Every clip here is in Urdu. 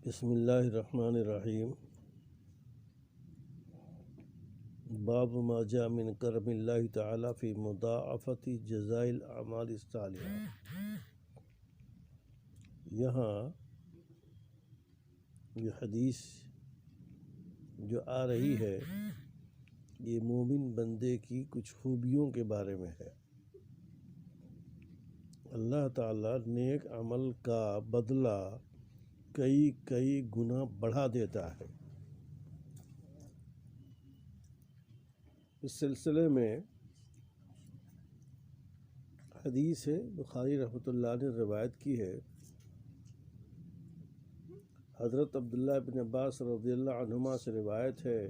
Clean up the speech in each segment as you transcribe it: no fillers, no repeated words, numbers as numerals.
بسم اللہ الرحمن الرحیم۔ باب ما جاء من کرم اللہ تعالی فی مضاعفت جزاء الاعمال الصالحہ۔ یہاں یہ حدیث جو آ رہی ہے یہ مومن بندے کی کچھ خوبیوں کے بارے میں ہے۔ اللہ تعالیٰ نیک عمل کا بدلہ کئی گنا بڑھا دیتا ہے۔ اس سلسلے میں حدیث ہے، بخاری رحمۃ اللہ نے روایت کی ہے۔ حضرت عبداللہ بن عباس رضی اللہ عنہما سے روایت ہے،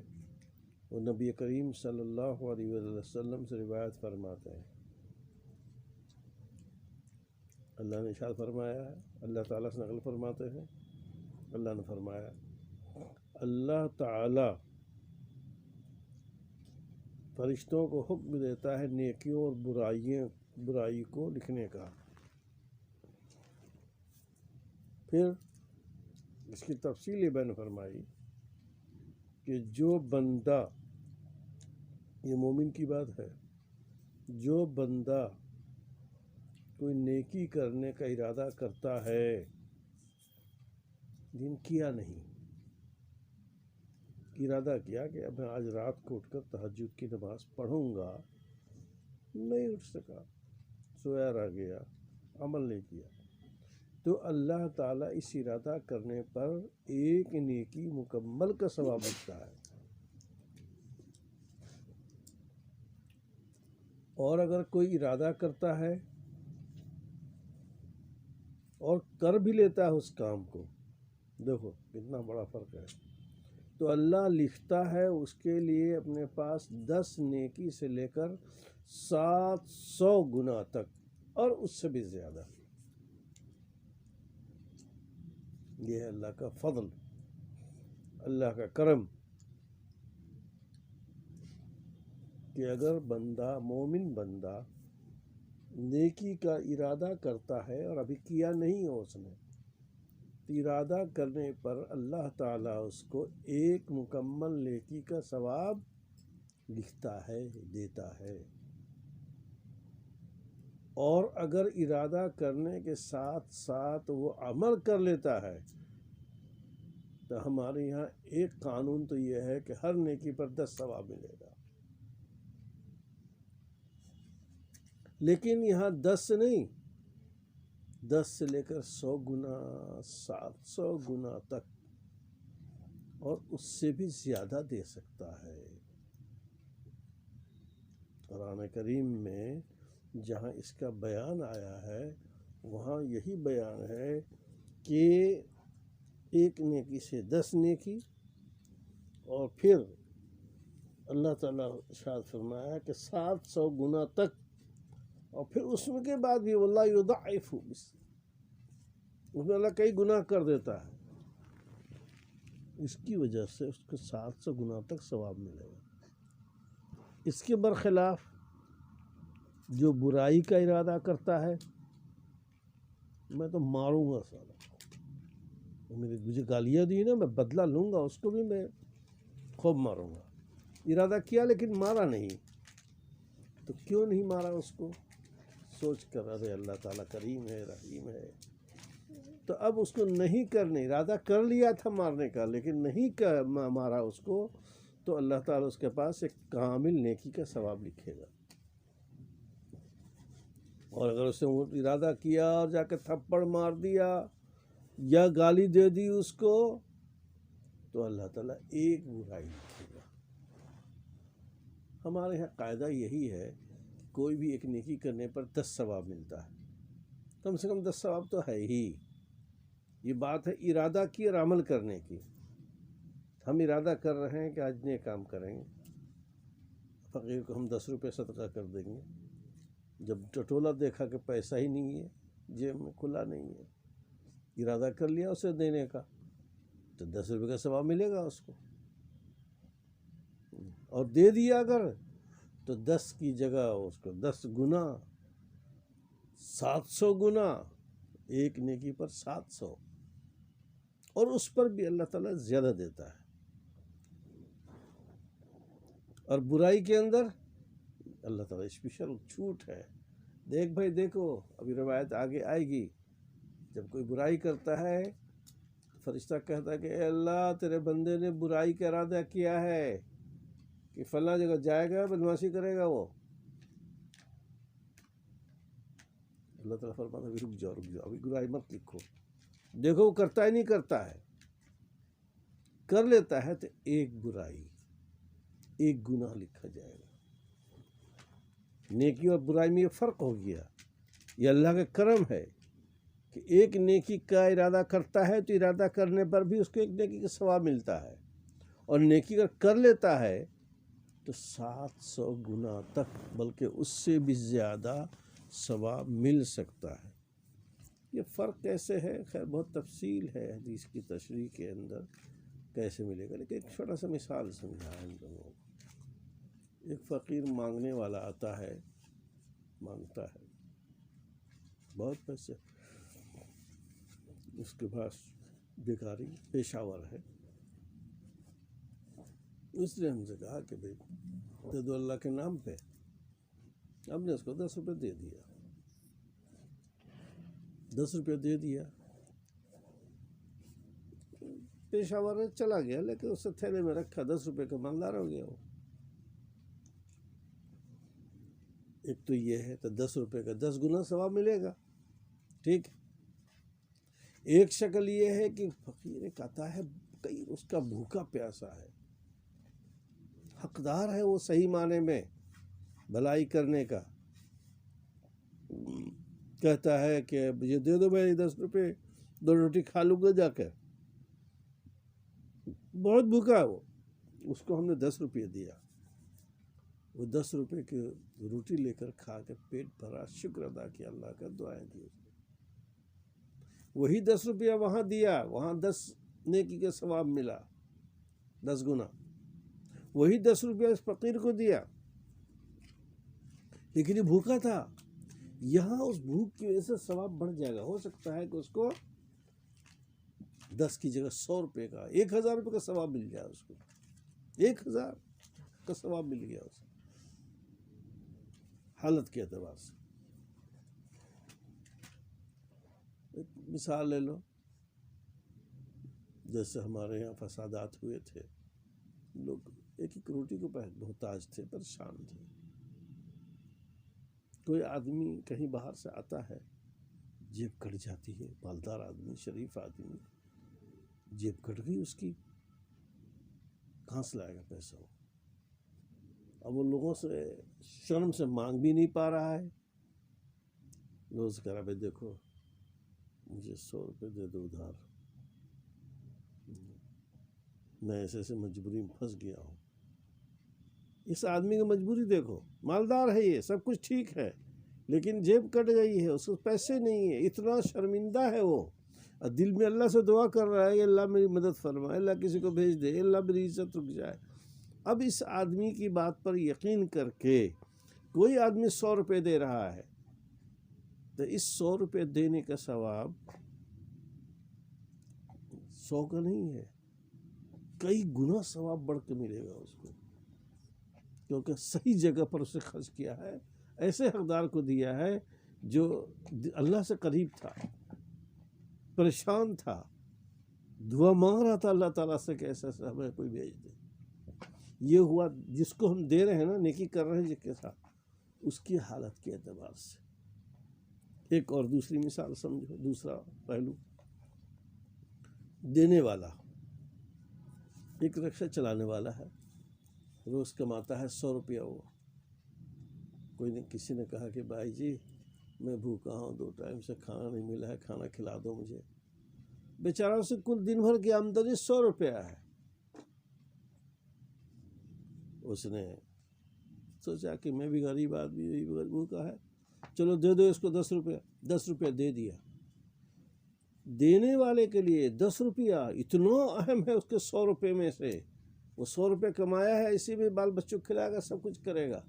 وہ نبی کریم صلی اللہ علیہ وسلم سے روایت فرماتے ہیں۔ اللہ نے ارشاد فرمایا ہے، اللہ تعالیٰ سے نقل فرماتے ہیں، اللہ نے فرمایا اللہ تعالیٰ فرشتوں کو حکم دیتا ہے نیکیوں اور برائی کو لکھنے کا۔ پھر اس کی تفصیل بیان فرمائی کہ جو بندہ، یہ مومن کی بات ہے، جو بندہ کوئی نیکی کرنے کا ارادہ کرتا ہے لیکن کیا نہیں، ارادہ کیا کہ اب میں آج رات کو اٹھ کر تہجد کی نماز پڑھوں گا، نہیں اٹھ سکا، سویا رہ گیا، عمل نہیں کیا، تو اللہ تعالیٰ اس ارادہ کرنے پر ایک نیکی مکمل کا ثواب ملتا ہے۔ اور اگر کوئی ارادہ کرتا ہے اور کر بھی لیتا ہے اس کام کو، دیکھو کتنا بڑا فرق ہے، تو اللہ لکھتا ہے اس کے لیے اپنے پاس 10 نیکی سے لے کر 700 گنا تک، اور اس سے بھی زیادہ۔ یہ ہے اللہ کا فضل، اللہ کا کرم، کہ اگر بندہ، مومن بندہ نیکی کا ارادہ کرتا ہے اور ابھی کیا نہیں ہو اس نے، ارادہ کرنے پر اللہ تعالیٰ اس کو ایک مکمل نیکی کا ثواب لکھتا ہے، دیتا ہے۔ اور اگر ارادہ کرنے کے ساتھ ساتھ وہ عمل کر لیتا ہے تو ہمارے یہاں ایک قانون تو یہ ہے کہ ہر نیکی پر 10 ثواب ملے گا، لیکن یہاں 10 سے نہیں، 10 سے لے کر 100 گنا، 700 گنا تک، اور اس سے بھی زیادہ دے سکتا ہے۔ قرآن کریم میں جہاں اس کا بیان آیا ہے وہاں یہی بیان ہے کہ ایک نیکی سے 10 نیکی، اور پھر اللہ تعالیٰ ارشاد فرمایا کہ 700 گنا تک، اور پھر اس کے بعد بھی واللہ یضاعف، اس میں اللہ کئی گناہ کر دیتا ہے، اس کی وجہ سے اس کو 700 گنا تک ثواب ملے گا۔ اس کے برخلاف جو برائی کا ارادہ کرتا ہے، میں تو ماروں گا سارا، مجھے گالیاں دی نا، میں بدلہ لوں گا، اس کو بھی میں خوب ماروں گا، ارادہ کیا لیکن مارا نہیں، تو کیوں نہیں مارا اس کو؟ سوچ کر ارے اللہ تعالیٰ کریم ہے، رحیم ہے، تو اب اس کو نہیں کرنے، ارادہ کر لیا تھا مارنے کا لیکن نہیں مارا اس کو، تو اللہ تعالیٰ اس کے پاس ایک کامل نیکی کا ثواب لکھے گا۔ اور اگر اس نے ارادہ کیا اور جا کے تھپڑ مار دیا یا گالی دے دی اس کو، تو اللہ تعالیٰ ایک برائی لکھے گا۔ ہمارے یہاں قاعدہ یہی ہے کہ کوئی بھی ایک نیکی کرنے پر 10 ثواب ملتا ہے، کم سے کم 10 ثواب تو ہے ہی۔ یہ بات ہے ارادہ کی اور عمل کرنے کی۔ ہم ارادہ کر رہے ہیں کہ آج نیک کام کریں گے، فقیر کو ہم 10 روپے صدقہ کر دیں گے، جب ٹٹولہ دیکھا کہ پیسہ ہی نہیں ہے، جیب میں کھلا نہیں ہے، ارادہ کر لیا اسے دینے کا، تو 10 روپے کا ثواب ملے گا اس کو، اور دے دیا اگر تو 10 کی جگہ اس کو 10 گنا، 700 گنا، ایک نیکی پر 700، اور اس پر بھی اللہ تعالیٰ زیادہ دیتا ہے. اور برائی کے اندر اللہ تعالیٰ اسپیشل چھوٹ ہے. دیکھ بھائی دیکھو، ابھی روایت آگے آئے گی، جب کوئی برائی کرتا ہے فرشتہ کہتا ہے کہ اے اللہ تیرے بندے نے برائی کا ارادہ کیا ہے کہ فلاں جگہ جائے گا، بدمعاشی کرے گا، وہ اللہ تعالیٰ فرماتا ہے رک جاؤ ابھی برائی مت لکھو. دیکھو وہ کرتا ہی نہیں کرتا ہے، کر لیتا ہے تو ایک برائی ایک گناہ لکھا جائے گا. نیکی اور برائی میں یہ فرق ہو گیا. یہ اللہ کا کرم ہے کہ ایک نیکی کا ارادہ کرتا ہے تو ارادہ کرنے پر بھی اس کو ایک نیکی کا ثواب ملتا ہے، اور نیکی اگر کر لیتا ہے تو 700 گنا تک بلکہ اس سے بھی زیادہ ثواب مل سکتا ہے. یہ فرق کیسے ہے؟ خیر بہت تفصیل ہے حدیث کی تشریح کے اندر کیسے ملے گا، لیکن ایک چھوٹا سا مثال سمجھا ان لوگوں کو. ایک فقیر مانگنے والا آتا ہے، مانگتا ہے بہت پیسے، اس کے پاس بیکاری پیشہ ور ہے. اس نے ہم سے کہا کہ بھائی دے دو اللہ کے نام پہ. ہم نے اس کو 10 روپے دے دیا. 10 روپے دے دیا، پیشہ ور چلا گیا، لیکن اسے تھیلے میں رکھا، 10 روپے کا مالدار ہو گیا وہ. ایک تو یہ ہے تو 10 روپے کا 10 گنا ثواب ملے گا، ٹھیک. ایک شکل یہ ہے کہ فقیر کہتا ہے کئی اس کا بھوکا پیاسا ہے، حقدار ہے وہ صحیح معنی میں بھلائی کرنے کا. کہتا ہے کہ یہ دے دو بھائی 10 روپے، 2 روٹی کھا لوں گا جا کر. بہت بھوکا ہے وہ. اس کو ہم نے 10 روپے دیا. وہ 10 روپے کی روٹی لے کر کھا کر پیٹ بھرا، شکر ادا کیا اللہ کا، دعائیں دی. وہی 10 روپیہ وہاں دیا، وہاں 10 نیکی کا ثواب ملا، 10 گنا. وہی 10 روپیہ اس فقیر کو دیا، لیکن یہ بھوکا تھا. یہاں اس بھوک کی وجہ سے ثواب بڑھ جائے گا. ہو سکتا ہے کہ اس کو 10 کی جگہ 100 روپے کا، 1000 روپے کا ثواب مل جائے. اس کو 1000 کا ثواب مل گیا اس حالت کے اعتبار سے. ایک مثال لے لو، جیسے ہمارے یہاں فسادات ہوئے تھے، لوگ ایک ایک روٹی کو محتاج تھے، پریشان تھے. کوئی آدمی کہیں باہر سے آتا ہے، جیب کٹ جاتی ہے، مالدار آدمی، شریف آدمی، جیب کٹ گئی اس کی، کہاں سے لائے گا پیسہ وہ؟ اب وہ لوگوں سے شرم سے مانگ بھی نہیں پا رہا ہے. لوگ سے کہہ رہا بھائی دیکھو مجھے 100 روپے دے دو ادھار، میں ایسے مجبوری میں پھنس گیا ہوں. اس آدمی کی مجبوری دیکھو، مالدار ہے، یہ سب کچھ ٹھیک ہے، لیکن جیب کٹ گئی ہے، اس کو پیسے نہیں ہے. اتنا شرمندہ ہے وہ، اور دل میں اللہ سے دعا کر رہا ہے کہ اللہ میری مدد فرمائے، اللہ کسی کو بھیج دے، اللہ میری عزت رک جائے. اب اس آدمی کی بات پر یقین کر کے کوئی آدمی 100 روپے دے رہا ہے، تو اس 100 روپے دینے کا ثواب 100 کا نہیں ہے، کئی گنا ثواب بڑھ کے ملے گا اس کو، کیونکہ صحیح جگہ پر اسے خرچ کیا ہے، ایسے حقدار کو دیا ہے جو اللہ سے قریب تھا، پریشان تھا، دعا مانگ رہا تھا اللہ تعالیٰ سے کہ ایسا ہمیں کوئی بھیج دے. یہ ہوا جس کو ہم دے رہے ہیں نا، نیکی کر رہے ہیں جس کے ساتھ، اس کی حالت کے اعتبار سے. ایک اور دوسری مثال سمجھو، دوسرا پہلو. دینے والا ایک رکشہ چلانے والا ہے، روز کماتا ہے 100 روپیہ. وہ کسی نے کہا کہ بھائی جی میں بھوکا ہوں، 2 ٹائم سے کھانا نہیں ملا ہے، کھانا کھلا دو مجھے. بیچارہ سے کل دن بھر کی آمدنی 100 روپیہ ہے. اس نے سوچا کہ میں بھی غریب آدمی بھوکا ہے، چلو دے دو اس کو 10 روپیہ. 10 روپیہ دے دیا. دینے والے کے لیے 10 روپیہ اتنا اہم ہے اس کے 100 روپے میں سے. وہ 100 روپے کمایا ہے، اسی میں بال بچوں کو کھلائے گا، سب کچھ کرے گا.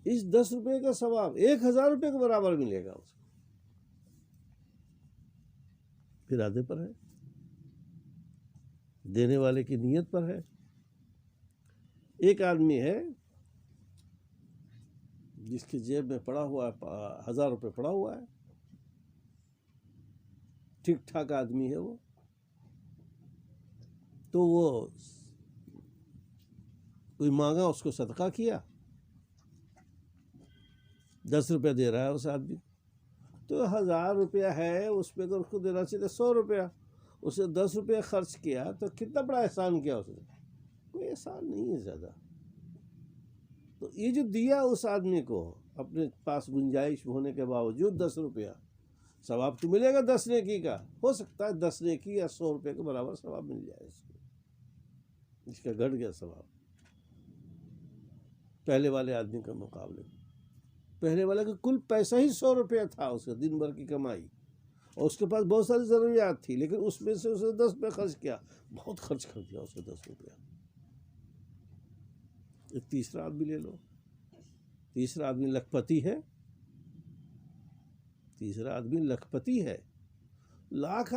اس 10 روپے کا ثواب 1000 روپے کے برابر ملے گا اس کو. ارادے پر ہے. دینے والے کی نیت پر ہے۔ ایک آدمی ہے جس کی جیب میں پڑا ہوا ہے 1000 روپے پڑا ہوا ہے، ٹھیک ٹھاک آدمی ہے وہ، تو وہ کوئی مانگا، اس کو صدقہ کیا، 10 روپے دے رہا ہے اس آدمی، تو 1000 روپیہ ہے، اس پہ تو اس کو دینا چاہیے 100 روپیہ، اسے 10 روپے خرچ کیا، تو کتنا بڑا احسان کیا اس نے؟ کوئی احسان نہیں ہے زیادہ۔ تو یہ جو دیا اس آدمی کو اپنے پاس گنجائش ہونے کے باوجود 10 روپیہ، ثواب تو ملے گا 10 نیکی کا، ہو سکتا ہے 10 نیکی یا 100 روپے کے برابر ثواب مل جائے اس کو، اس کا گھٹ گیا ثواب پہلے والے آدمی کے مقابلے۔ پہلے والے کا کل پیسہ ہی 100 روپیہ تھا، اس کا دن بھر کی کمائی، اور اس کے پاس بہت ساری ضروریات تھی، لیکن اس میں سے اسے 10 روپے خرچ کیا، بہت خرچ کر دیا اس کو 10 روپیہ۔ ایک تیسرا آدمی لے لو، تیسرا آدمی لکھپتی ہے، تیسرا آدمی لکھپتی ہے، لاکھ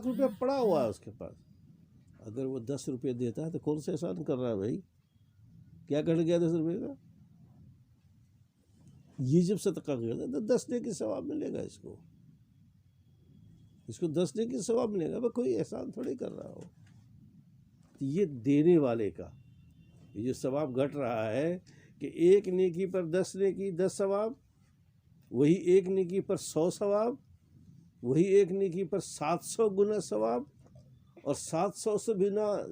روپے پڑا ہوا ہے اس کے پاس، اگر وہ 10 روپے دیتا ہے تو کون سے احسان کر رہا ہے بھائی؟ کیا گھٹ گیا 10 روپے کا؟ یہ جب صدقہ کرتا تو 10 نیکی ثواب ملے گا اس کو 10 نیکی ثواب ملے گا، کوئی احسان تھوڑی کر رہا ہو۔ یہ دینے والے کا یہ جو ثواب گھٹ رہا ہے کہ ایک نیکی پر 10 نیکی 10 ثواب، وہی ایک نیکی پر 100 ثواب، وہی ایک نیکی پر 700 گنا ثواب، اور 700 سے بھی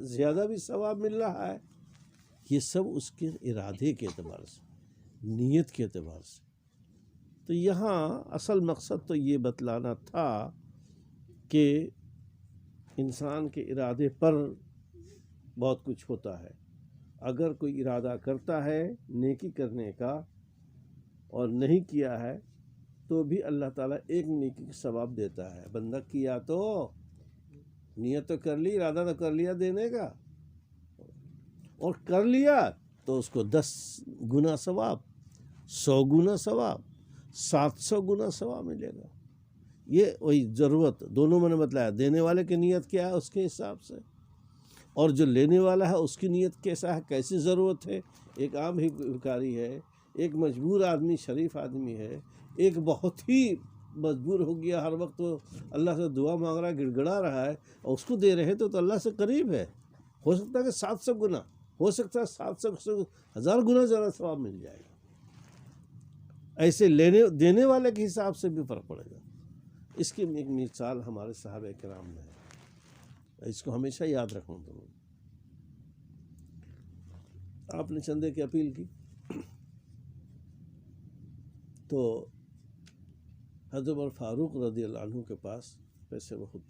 زیادہ بھی ثواب مل رہا ہے۔ یہ سب اس کے ارادے کے اعتبار سے، نیت کے اعتبار سے۔ تو یہاں اصل مقصد تو یہ بتلانا تھا کہ انسان کے ارادے پر بہت کچھ ہوتا ہے۔ اگر کوئی ارادہ کرتا ہے نیکی کرنے کا اور نہیں کیا ہے تو بھی اللہ تعالیٰ ایک نیکی کا ثواب دیتا ہے۔ بندہ کیا تو نیت تو کر لی، ارادہ تو کر لیا دینے کا، اور کر لیا تو اس کو 10 گنا ثواب، 100 گنا ثواب، 700 گنا ثواب ملے گا۔ یہ وہی ضرورت دونوں میں نے بتلایا، دینے والے کی نیت کیا ہے اس کے حساب سے، اور جو لینے والا ہے اس کی نیت کیسا ہے، کیسی ضرورت ہے۔ ایک عام ہی بھکاری ہے، ایک مجبور آدمی شریف آدمی ہے، ایک بہت ہی مجبور ہو گیا، ہر وقت وہ اللہ سے دعا مانگ رہا ہے، گڑ گڑا رہا ہے، اور اس کو دے رہے تو اللہ سے قریب ہے، ہو سکتا ہے کہ 700 گنا، ہو سکتا ہے 700 1000 گنا زیادہ ثواب مل جائے گا۔ ایسے دینے والے کے حساب سے بھی فرق پڑے گا۔ اس کی ایک مثال ہمارے صحابہ کرام میں ہے، اس کو ہمیشہ یاد رکھنا ضرور۔ آپ نے چندے کی اپیل کی تو حضرت عمر فاروق رضی اللہ عنہ کے پاس پیسے بہت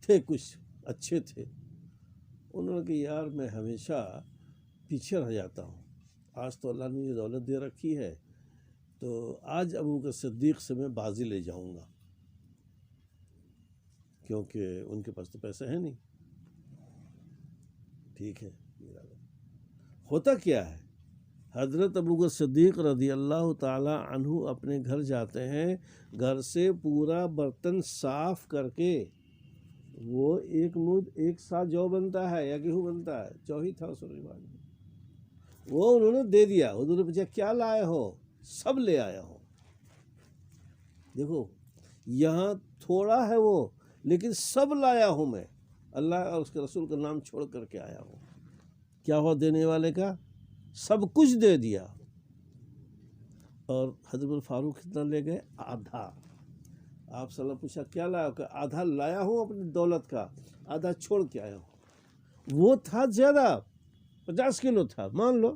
تھے، کچھ اچھے تھے۔ انہوں نے کہ یار میں ہمیشہ پیچھے رہ جاتا ہوں، آج تو اللہ نے یہ دولت دے رکھی ہے، تو آج ابو بکر صدیق سے میں بازی لے جاؤں گا، کیونکہ ان کے پاس تو پیسے ہیں نہیں۔ ٹھیک ہے، ہوتا کیا ہے، حضرت ابو بکر صدیق رضی اللہ تعالی عنہ اپنے گھر جاتے ہیں، گھر سے پورا برتن صاف کر کے، وہ ایک سا جو بنتا ہے یا گیہوں بنتا ہے، جو ہی تھا اس رواج میں، وہ انہوں نے دے دیا۔ حضور نے پوچھا کیا لائے ہو؟ سب لے آیا ہوں۔ دیکھو یہاں تھوڑا ہے وہ، لیکن سب لایا ہوں میں، اللہ اور اس کے رسول کا نام چھوڑ کر کے آیا ہوں۔ کیا ہوا دینے والے کا؟ سب کچھ دے دیا۔ اور حضرت فاروق کتنا لے گئے؟ آدھا۔ آپ صلی اللہ علیہ وسلم پوچھا کیا لایا ہو؟ کہ آدھا لایا ہوں اپنی دولت کا، آدھا چھوڑ کے آیا ہوں۔ وہ تھا زیادہ، 50 کلو تھا مان لو،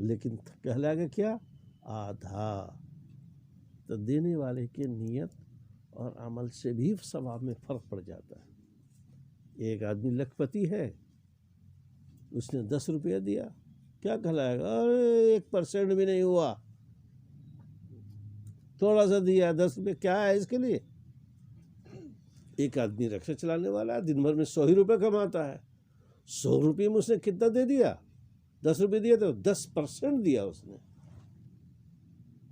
لیکن کہلا گیا کیا؟ آدھا۔ تو دینے والے کی نیت اور عمل سے بھی ثواب میں فرق پڑ جاتا ہے۔ ایک آدمی لکھپتی ہے، اس نے 10 روپیہ دیا، کیا کہلائے گا؟ ارے 1% بھی نہیں ہوا، تھوڑا سا دیا، 10 روپے کیا ہے اس کے لیے؟ ایک آدمی رکشہ چلانے والا ہے، دن بھر میں 100 ہی روپے کماتا ہے، 100 روپے میں اس نے کتنا دے دیا؟ 10 روپے دیا تو 10% دیا اس نے،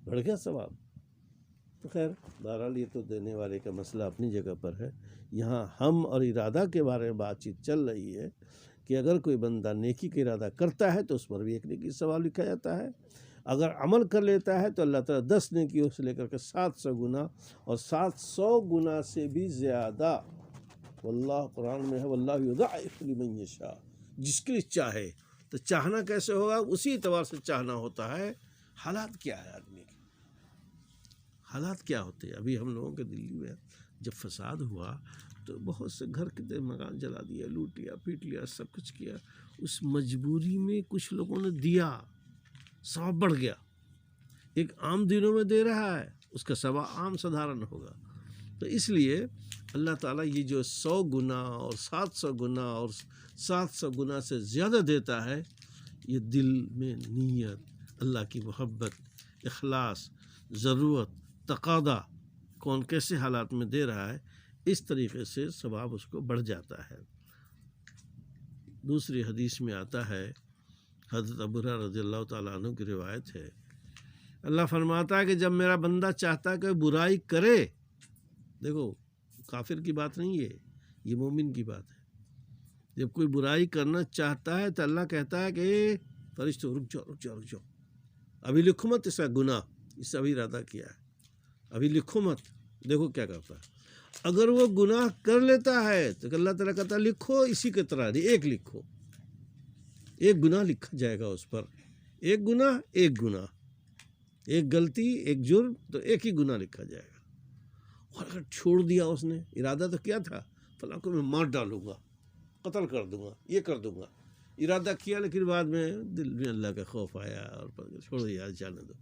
بڑھ گیا ثواب۔ تو خیر بہرحال یہ تو دینے والے کا مسئلہ اپنی جگہ پر ہے. یہاں ہم اور ارادہ کے بارے میں بات چیت چل رہی ہے کہ اگر کوئی بندہ نیکی کا ارادہ کرتا ہے تو اس پر بھی ایک نیکی ثواب لکھا جاتا ہے. اگر عمل کر لیتا ہے تو اللہ تعالیٰ 10 نیکیوں سے لے کر کے 700 گنا اور 700 گنا سے بھی زیادہ. واللہ قرآن میں ہے واللہ یضاعف لمن یشاء، جس کے لیے چاہے. تو چاہنا کیسے ہوگا؟ اسی اعتبار سے چاہنا ہوتا ہے. حالات کیا ہے آدمی کے، حالات کیا ہوتے ہیں؟ ابھی ہم لوگوں کے دلی میں جب فساد ہوا تو بہت سے گھر کے مکان جلا دیا، لوٹ لیا، پیٹ لیا، سب کچھ کیا. اس مجبوری میں کچھ لوگوں نے دیا، ثواب بڑھ گیا. ایک عام دنوں میں دے رہا ہے، اس کا ثواب عام سدھارن ہوگا. تو اس لیے اللہ تعالیٰ یہ جو 100 گنا اور 700 گنا اور 700 گنا سے زیادہ دیتا ہے، یہ دل میں نیت، اللہ کی محبت، اخلاص، ضرورت، تقاضا، کون کیسے حالات میں دے رہا ہے، اس طریقے سے ثواب اس کو بڑھ جاتا ہے. دوسری حدیث میں آتا ہے، حضرت ابو ہریرہ رضی اللہ تعالیٰ عنہ کی روایت ہے، اللہ فرماتا ہے کہ جب میرا بندہ چاہتا ہے کہ برائی کرے، دیکھو کافر کی بات نہیں ہے، یہ مومن کی بات ہے. جب کوئی برائی کرنا چاہتا ہے تو اللہ کہتا ہے کہ فرشتوں رک جاؤ، ابھی لکھو مت اس کا گناہ، اس سے ابھی ارادہ کیا ہے، ابھی لکھو مت. دیکھو کیا کرتا ہے. اگر وہ گناہ کر لیتا ہے تو اللہ تعالیٰ کہتا ہے لکھو، اسی کے طرح ایک لکھو، ایک گناہ لکھا جائے گا اس پر. ایک گناہ، ایک غلطی، ایک جرم، تو ایک ہی گناہ لکھا جائے گا. اور اگر چھوڑ دیا اس نے، ارادہ تو کیا تھا فلاں کو میں مار ڈالوں گا، قتل کر دوں گا، یہ کر دوں گا، ارادہ کیا لیکن بعد میں دل میں اللہ کا خوف آیا اور چھوڑ دیا، جانے دو.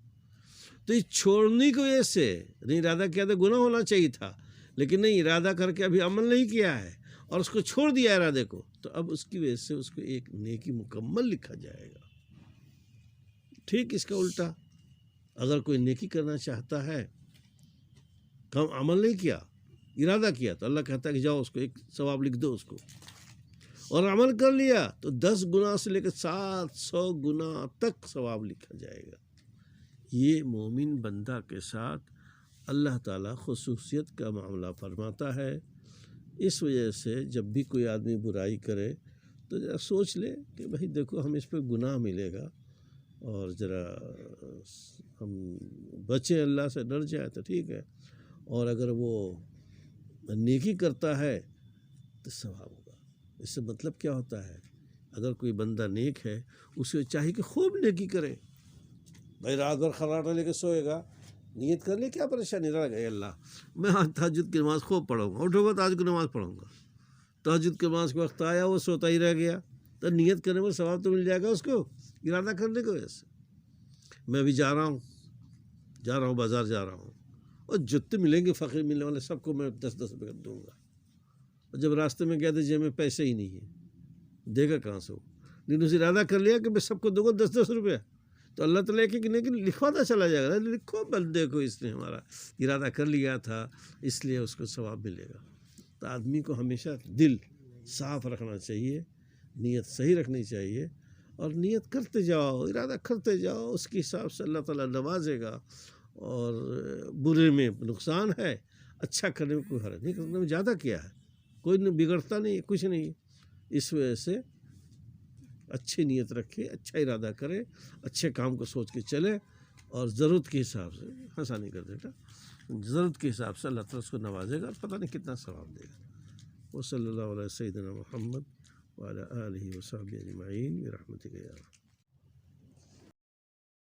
تو اس چھوڑنے کی وجہ سے نہیں، ارادہ کیا تو گناہ ہونا چاہیے تھا، لیکن نہیں، ارادہ کر کے ابھی عمل نہیں کیا ہے اور اس کو چھوڑ دیا ارادے کو، تو اب اس کی وجہ سے اس کو ایک نیکی مکمل لکھا جائے گا. ٹھیک اس کا الٹا، اگر کوئی نیکی کرنا چاہتا ہے، کم عمل نہیں کیا، ارادہ کیا، تو اللہ کہتا ہے کہ جاؤ اس کو ایک ثواب لکھ دو اس کو. اور عمل کر لیا تو 10 گنا سے لے کر 700 گنا تک ثواب لکھا جائے گا. یہ مومن بندہ کے ساتھ اللہ تعالیٰ خصوصیت کا معاملہ فرماتا ہے. اس وجہ سے جب بھی کوئی آدمی برائی کرے تو ذرا سوچ لے کہ بھائی دیکھو ہم اس پہ گناہ ملے گا، اور ذرا ہم بچیں، اللہ سے ڈر جائے تو ٹھیک ہے. اور اگر وہ نیکی کرتا ہے تو ثواب ہوگا. اس سے مطلب کیا ہوتا ہے؟ اگر کوئی بندہ نیک ہے، اسے چاہیے کہ خوب نیکی کرے. بھائی رات بھر خراٹا لے کے سوئے گا، نیت کر لے، کیا پریشانی رہ گئی، اللہ میں آج تہجد کی نماز خوب پڑھوں گا، اٹھوں گا تو آج کی نماز پڑھوں گا. تہجد کی نماز کے وقت آیا وہ سوتا ہی رہ گیا، تو نیت کرنے میں ثواب تو مل جائے گا اس کو، ارادہ کرنے کی وجہ سے. میں بھی جا رہا ہوں بازار جا رہا ہوں، اور جتنے ملیں گے فقیر ملنے والے سب کو میں 10-10 روپے دوں گا. اور جب راستے میں گیا تو جیب میں پیسے ہی نہیں ہے، دے گا کہاں سے وہ؟ لیکن اسے ارادہ کر لیا کہ میں سب کو دوں گا 10-10 روپے، تو اللہ تعالیٰ کہ لکھواتا چلا جائے گا. لکھو بندے کو، اس نے ہمارا ارادہ کر لیا تھا، اس لیے اس کو ثواب ملے گا. تو آدمی کو ہمیشہ دل صاف رکھنا چاہیے، نیت صحیح رکھنی چاہیے، اور نیت کرتے جاؤ، ارادہ کرتے جاؤ، اس کے حساب سے اللہ تعالیٰ نوازے گا. اور برے میں نقصان ہے، اچھا کرنے میں کوئی حرج نہیں، کرنے میں زیادہ کیا ہے، کوئی بگڑتا نہیں، کچھ نہیں. اس وجہ سے اچھی نیت رکھے، اچھا ارادہ کرے، اچھے کام کو سوچ کے چلے، اور ضرورت کے حساب سے ہنسا نہیں کر دیتا، ضرورت کے حساب سے اللہ تعالیٰ اس کو نوازے گا، اور پتہ نہیں کتنا ثواب دے گا. وصلی اللہ علیہ سیدنا محمد وعلی آلہ وصحبہ اجمعین برحمتک یا رب.